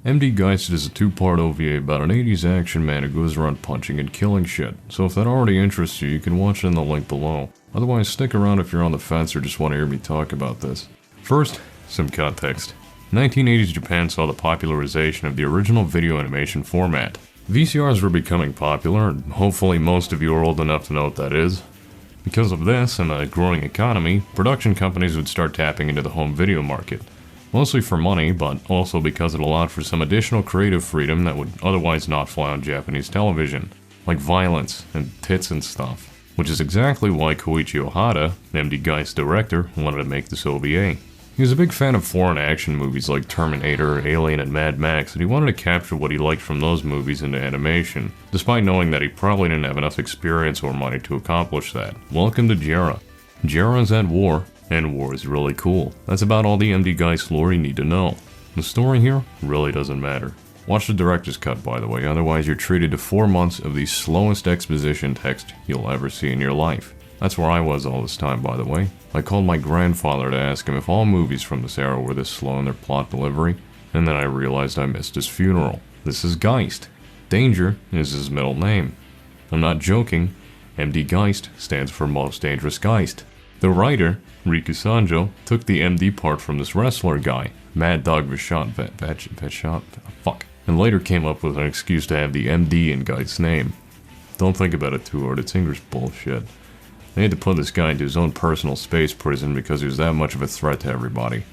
MD Geist is a two-part OVA about an 80s action man who goes around punching and killing shit, so if that already interests you, you can watch it in the link below. Otherwise, stick around if you're on the fence or just want to hear me talk about this. First, some context. 1980s Japan saw the popularization of the original video animation format. VCRs were becoming popular, and hopefully most of you are old enough to know what that is. Because of this and a growing economy, production companies would start tapping into the home video market. Mostly for money, but also because it allowed for some additional creative freedom that would otherwise not fly on Japanese television, like violence and tits and stuff. Which is exactly why Koichi Ohata, MD Geist's director, wanted to make this OVA. He was a big fan of foreign action movies like Terminator, Alien, and Mad Max, and he wanted to capture what he liked from those movies into animation, despite knowing that he probably didn't have enough experience or money to accomplish that. Welcome to JERA. JERA is at war, and war is really cool. That's about all the MD Geist lore you need to know. The story here really doesn't matter. Watch the director's cut, by the way, otherwise you're treated to 4 months of the slowest exposition text you'll ever see in your life. That's where I was all this time, by the way. I called my grandfather to ask him if all movies from this era were this slow in their plot delivery, and then I realized I missed his funeral. This is Geist. Danger is his middle name. I'm not joking. MD Geist stands for Most Dangerous Geist. The writer, Riku Sanjo, took the MD part from this wrestler guy, Mad Dog Vachon, and later came up with an excuse to have the MD in Geist's name. Don't think about it too hard, it's English bullshit. They had to put this guy into his own personal space prison because he was that much of a threat to everybody.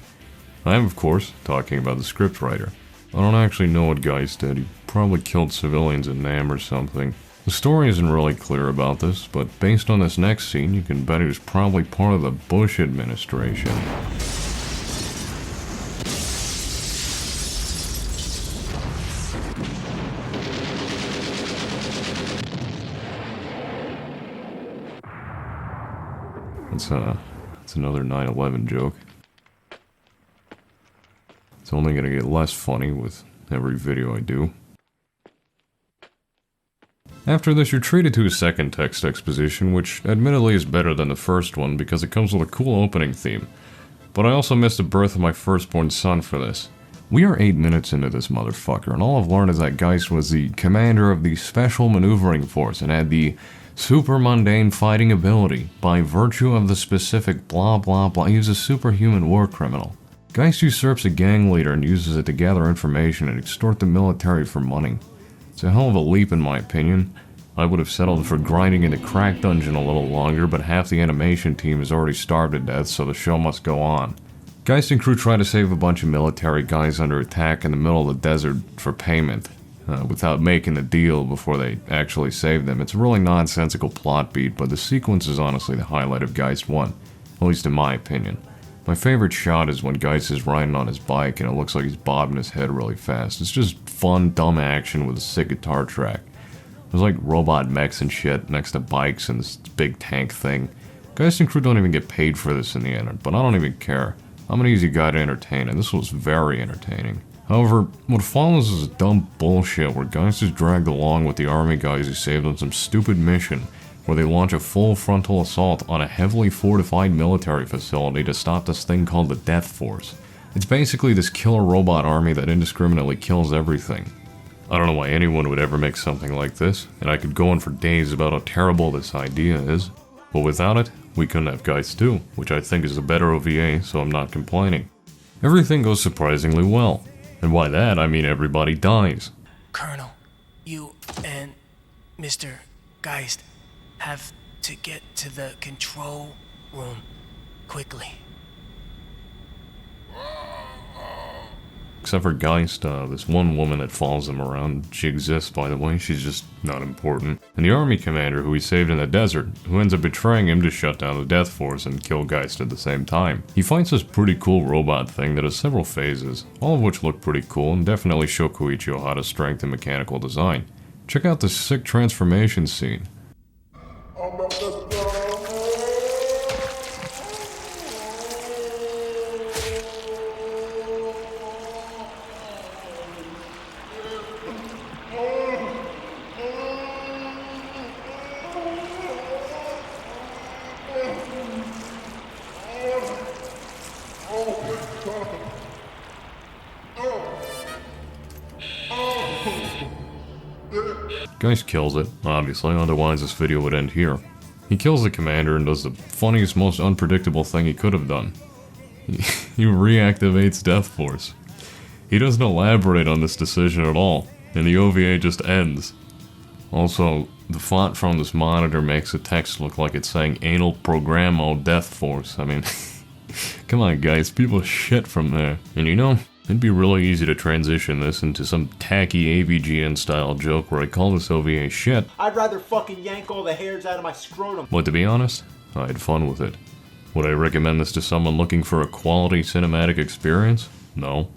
I am, of course, talking about the scriptwriter. I don't actually know what Geist did. He probably killed civilians in Nam or something. The story isn't really clear about this, but based on this next scene, you can bet he was probably part of the Bush administration. It's another 9/11 joke. It's only gonna get less funny with every video I do. After this, you're treated to a second text exposition, which admittedly is better than the first one because it comes with a cool opening theme. But I also missed the birth of my firstborn son for this. We are 8 minutes into this motherfucker, and all I've learned is that Geist was the commander of the Special Maneuvering Force and had the super mundane fighting ability by virtue of the specific blah blah blah. He was a superhuman war criminal. Geist usurps a gang leader and uses it to gather information and extort the military for money. It's a hell of a leap in my opinion. I would have settled for grinding in the crack dungeon a little longer, but half the animation team is already starved to death, so the show must go on. Geist and crew try to save a bunch of military guys under attack in the middle of the desert for payment. Without making the deal before they actually save them. It's a really nonsensical plot beat, but the sequence is honestly the highlight of Geist 1, at least in my opinion. My favorite shot is when Geist is riding on his bike and it looks like he's bobbing his head really fast. It's just fun, dumb action with a sick guitar track. There's like robot mechs and shit next to bikes and this big tank thing. Geist and crew don't even get paid for this in the end, but I don't even care. I'm an easy guy to entertain, and this was very entertaining. However, what follows is dumb bullshit where Geist is dragged along with the army guys who saved on some stupid mission where they launch a full frontal assault on a heavily fortified military facility to stop this thing called the Death Force. It's basically this killer robot army that indiscriminately kills everything. I don't know why anyone would ever make something like this, and I could go on for days about how terrible this idea is, but without it, we couldn't have Geist 2, which I think is a better OVA, so I'm not complaining. Everything goes surprisingly well. And by that, I mean everybody dies. Colonel, you and Mr. Geist have to get to the control room quickly. Except for Geist, this one woman that follows him around. She exists, by the way, she's just not important. And the army commander who he saved in the desert, who ends up betraying him to shut down the Death Force and kill Geist at the same time. He fights this pretty cool robot thing that has several phases, all of which look pretty cool and definitely show Koichi Ohata's strength in mechanical design. Check out this sick transformation scene. Geist kills it, obviously, otherwise this video would end here. He kills the commander and does the funniest, most unpredictable thing he could have done. He reactivates Death Force. He doesn't elaborate on this decision at all, and the OVA just ends. Also, the font from this monitor makes the text look like it's saying Anal Programo Death Force. I mean, come on guys, people shit from there. And you know, it'd be really easy to transition this into some tacky AVGN style joke where I call this OVA shit. I'd rather fucking yank all the hairs out of my scrotum. But to be honest, I had fun with it. Would I recommend this to someone looking for a quality cinematic experience? No.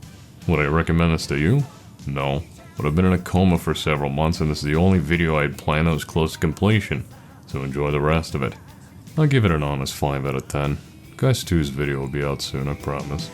Would I recommend this to you? No. But I've been in a coma for several months and this is the only video I had planned that was close to completion, so enjoy the rest of it. I'll give it an honest 5 out of 10. Geist 2's video will be out soon, I promise.